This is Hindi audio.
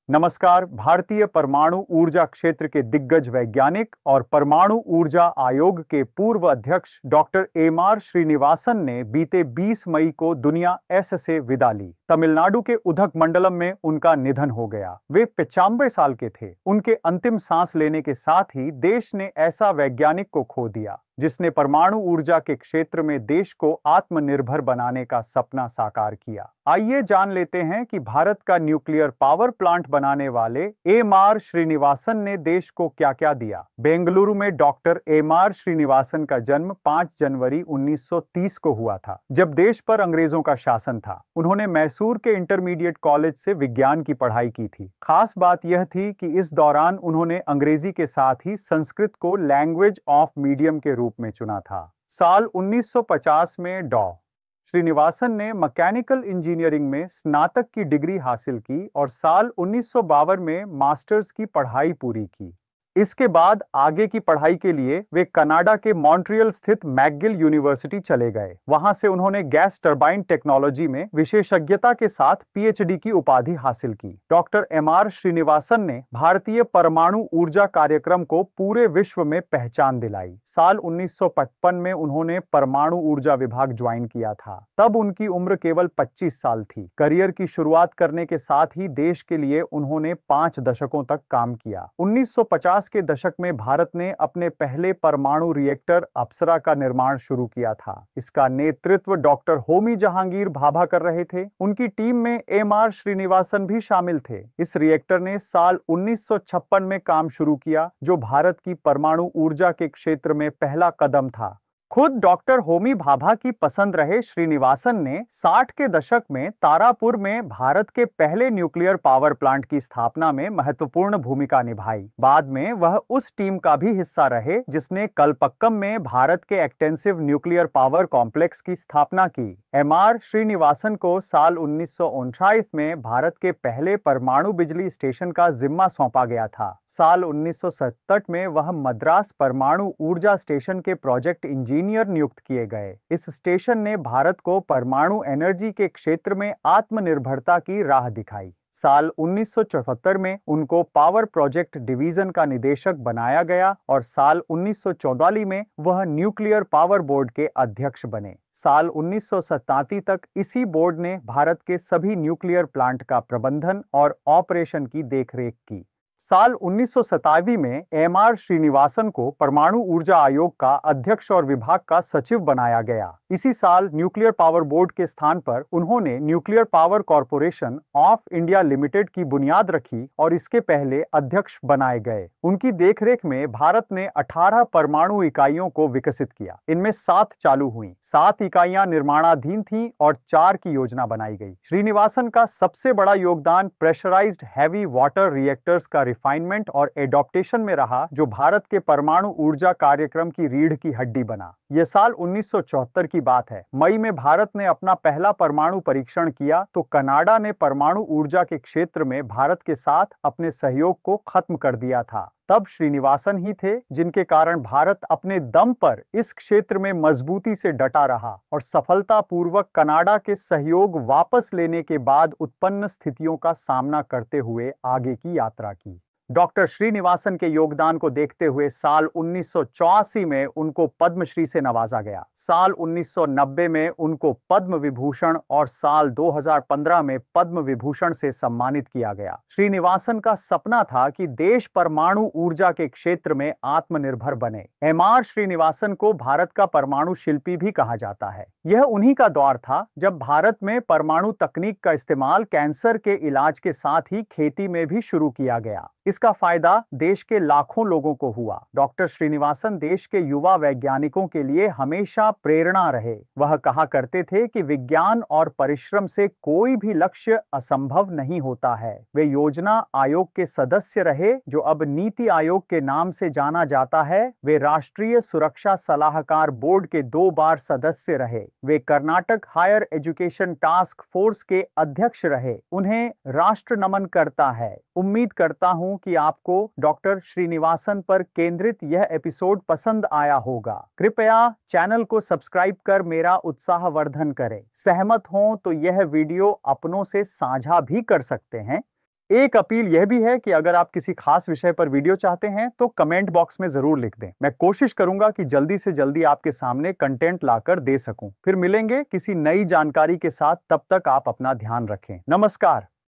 नमस्कार। भारतीय परमाणु ऊर्जा क्षेत्र के दिग्गज वैज्ञानिक और परमाणु ऊर्जा आयोग के पूर्व अध्यक्ष डॉक्टर एम.आर. श्रीनिवासन ने बीते 20 मई को दुनिया एस से विदा ली। तमिलनाडु के उदगमंडलम में उनका निधन हो गया। वे 95 साल के थे। उनके अंतिम सांस लेने के साथ ही देश ने ऐसा वैज्ञानिक को खो दिया जिसने परमाणु ऊर्जा के क्षेत्र में देश को आत्मनिर्भर बनाने का सपना साकार किया। आइए जान लेते हैं कि भारत का न्यूक्लियर पावर प्लांट बनाने वाले एम.आर. श्रीनिवासन ने देश को क्या-क्या दिया। बेंगलुरु में डॉक्टर एम.आर. श्रीनिवासन का जन्म 5 जनवरी 1930 को हुआ था, जब देश पर अंग्रेजों का शासन था। उन्होंने मैसूर के इंटरमीडिएट कॉलेज से विज्ञान की पढ़ाई की थी। खास बात यह थी कि इस दौरान उन्होंने अंग्रेजी के साथ ही संस्कृत को लैंग्वेज ऑफ मीडियम के रूप में चुना था। साल 1950 में डॉ. श्रीनिवासन ने मैकेनिकल इंजीनियरिंग में स्नातक की डिग्री हासिल की और साल 1952 में मास्टर्स की पढ़ाई पूरी की। इसके बाद आगे की पढ़ाई के लिए वे कनाडा के मॉन्ट्रियल स्थित मैकगिल यूनिवर्सिटी चले गए। वहां से उन्होंने गैस टरबाइन टेक्नोलॉजी में विशेषज्ञता के साथ पीएचडी की उपाधि हासिल की। Doctor MR. श्रीनिवासन ने भारतीय परमाणु ऊर्जा कार्यक्रम को पूरे विश्व में पहचान दिलाई। साल 1955 में उन्होंने परमाणु ऊर्जा विभाग ज्वाइन किया था। तब उनकी उम्र केवल 25 साल थी। करियर की शुरुआत करने के साथ ही देश के लिए उन्होंने 5 दशकों तक काम किया। 1950 के दशक में भारत ने अपने पहले परमाणु रिएक्टर अप्सरा का निर्माण शुरू किया था। इसका नेतृत्व डॉक्टर होमी जहांगीर भाभा कर रहे थे। उनकी टीम में एम.आर. श्रीनिवासन भी शामिल थे। इस रिएक्टर ने साल 1956 में काम शुरू किया, जो भारत की परमाणु ऊर्जा के क्षेत्र में पहला कदम था। खुद डॉक्टर होमी भाभा की पसंद रहे श्रीनिवासन ने 60 के दशक में तारापुर में भारत के पहले न्यूक्लियर पावर प्लांट की स्थापना में महत्वपूर्ण भूमिका निभाई। बाद में वह उस टीम का भी हिस्सा रहे जिसने कलपक्कम में भारत के एक्सटेंसिव न्यूक्लियर पावर कॉम्प्लेक्स की स्थापना की। एम.आर. श्रीनिवासन को साल 1959 में भारत के पहले परमाणु बिजली स्टेशन का जिम्मा सौंपा गया था। साल 1967 में वह मद्रास परमाणु ऊर्जा स्टेशन के प्रोजेक्ट इंजीनियर नियुक्त किए गए। इस स्टेशन ने भारत को परमाणु एनर्जी के क्षेत्र में आत्मनिर्भरता की राह दिखाई। साल 1974 में उनको पावर प्रोजेक्ट डिवीजन का निदेशक बनाया गया और साल 1944 में वह न्यूक्लियर पावर बोर्ड के अध्यक्ष बने। साल 1987 तक इसी बोर्ड ने भारत के सभी न्यूक्लियर प्लांट का प्रबंधन और ऑपरेशन की देखरेख की। साल 1987 में एम.आर. श्रीनिवासन को परमाणु ऊर्जा आयोग का अध्यक्ष और विभाग का सचिव बनाया गया। इसी साल न्यूक्लियर पावर बोर्ड के स्थान पर उन्होंने nuclear power corporation of India limited की बुनियाद रखी और इसके पहले अध्यक्ष बनाए गए। उनकी देखरेख में भारत ने 18 परमाणु इकाइयों को विकसित किया। इनमें 7 चालू हुई, 7 इकाइयां निर्माणाधीन थीं और 4 की योजना बनाई गई। श्रीनिवासन का सबसे बड़ा योगदान प्रेशराइज्ड हैवी वाटर रिएक्टर्स का रिफाइनमेंट और एडॉप्टेशन में रहा, जो भारत के परमाणु ऊर्जा कार्यक्रम की रीढ़ की हड्डी बना। यह साल 1974 की बात है। मई में भारत ने अपना पहला परमाणु परीक्षण किया तो कनाडा ने परमाणु ऊर्जा के क्षेत्र में भारत के साथ अपने सहयोग को खत्म कर दिया था। तब श्रीनिवासन ही थे जिनके कारण भारत अपने दम पर इस क्षेत्र में मजबूती से डटा रहा और सफलतापूर्वक कनाडा के सहयोग वापस लेने के बाद उत्पन्न स्थितियों का सामना करते हुए आगे की यात्रा की। डॉक्टर श्रीनिवासन के योगदान को देखते हुए साल 1984 में उनको पद्मश्री से नवाजा गया। साल 1990 में उनको पद्म विभूषण और साल 2015 में पद्म विभूषण से सम्मानित किया गया। श्रीनिवासन का सपना था कि देश परमाणु ऊर्जा के क्षेत्र में आत्मनिर्भर बने। एम.आर. श्रीनिवासन को भारत का परमाणु शिल्पी भी कहा जाता है। यह उन्हीं का दौर था जब भारत में परमाणु तकनीक का इस्तेमाल कैंसर के इलाज के साथ ही खेती में भी शुरू किया गया। इसका फायदा देश के लाखों लोगों को हुआ। डॉक्टर श्रीनिवासन देश के युवा वैज्ञानिकों के लिए हमेशा प्रेरणा रहे। वह कहा करते थे कि विज्ञान और परिश्रम से कोई भी लक्ष्य असंभव नहीं होता है। वे योजना आयोग के सदस्य रहे, जो अब नीति आयोग के नाम से जाना जाता है। वे राष्ट्रीय सुरक्षा सलाहकार बोर्ड के 2 बार सदस्य रहे। वे Karnataka higher education task force के अध्यक्ष रहे। उन्हें राष्ट्र नमन करता है। उम्मीद करता हूं कि आपको डॉक्टर श्रीनिवासन पर केंद्रित यह एपिसोड पसंद आया होगा। कृपया चैनल को सब्सक्राइब कर मेरा उत्साहवर्धन करें। सहमत हों तो यह वीडियो अपनों से साझा भी कर सकते हैं। एक अपील यह भी है कि अगर आप किसी खास विषय पर वीडियो चाहते हैं तो कमेंट बॉक्स में जरूर लिख दें। मैं कोशिश करूंगा कि जल्दी से जल्दी आपके सामने कंटेंट लाकर दे सकूं। फिर मिलेंगे किसी नई जानकारी के साथ, तब तक आप अपना ध्यान रखें। नमस्कार।